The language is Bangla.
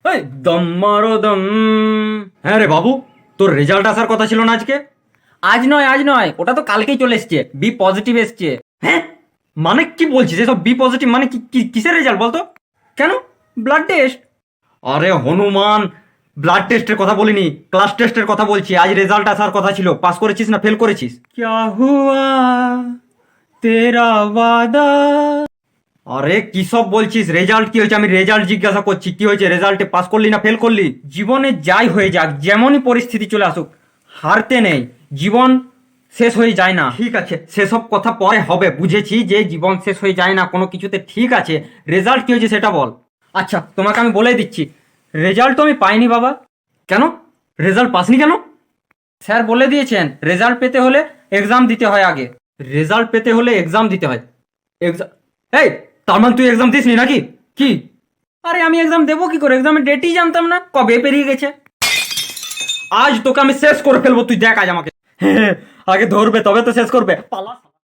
এই দম মারো দম। হ্যাঁ রে বাবু, তোর রেজাল্ট আসার কথা ছিল না আজকে? আজ নয়, ওটা তো কালকেই চলে এসছে, বি পজিটিভ এসছে। হ্যাঁ, মানে কি বলছিস এসব? বি পজিটিভ মানে কিসের রেজাল্ট বলতো? কেন? Blood test. আরে হনুমান, ব্লাড টেস্টের কথা বলিনি, ক্লাস টেস্টের কথা বলছি। আজ রেজাল্ট আসার কথা ছিল, পাস করেছিস না ফেল করেছিস? ক্যা হুয়া তেরা ওয়াদা। আরে কি সব বলছিস? রেজাল্ট কি হয়েছে? আমি রেজাল্ট জিজ্ঞাসা করছি, কি হয়েছে রেজাল্টে? পাস করলি না ফেল করলি? জীবনে যাই হয়ে যাক, যেমনই পরিস্থিতি চলে আসুক, হারতে নেই। জীবন শেষ হয়ে যায় না। ঠিক আছে, সেসব কথা পরে হবে, বুঝেছি যে জীবন শেষ হয়ে যায় না কোনো কিছুতে। ঠিক আছে, রেজাল্ট কি হয়েছে সেটা বল। আচ্ছা, তোমাকে আমি বলে দিচ্ছি, রেজাল্ট তো আমি পাইনি বাবা। কেন? রেজাল্ট পাসনি কেন? স্যার বলে দিয়েছেন রেজাল্ট পেতে হলে এক্সাম দিতে হয় আগে। রেজাল্ট পেতে হলে এক্সাম দিতে হয়? এক্সাম? এই, তার মানে তুই এক্সাম দিসনি নাকি? কি? আরে আমি এক্সাম দেবো কি করে? এক্সামের ডেটই জানতাম না, কবে পেরিয়ে গেছে। আজ তোকে আমি শেষ করে ফেলবো, তুই দেখ আজ আমাকে। আগে ধরবে তবে তো শেষ করবে, পালা।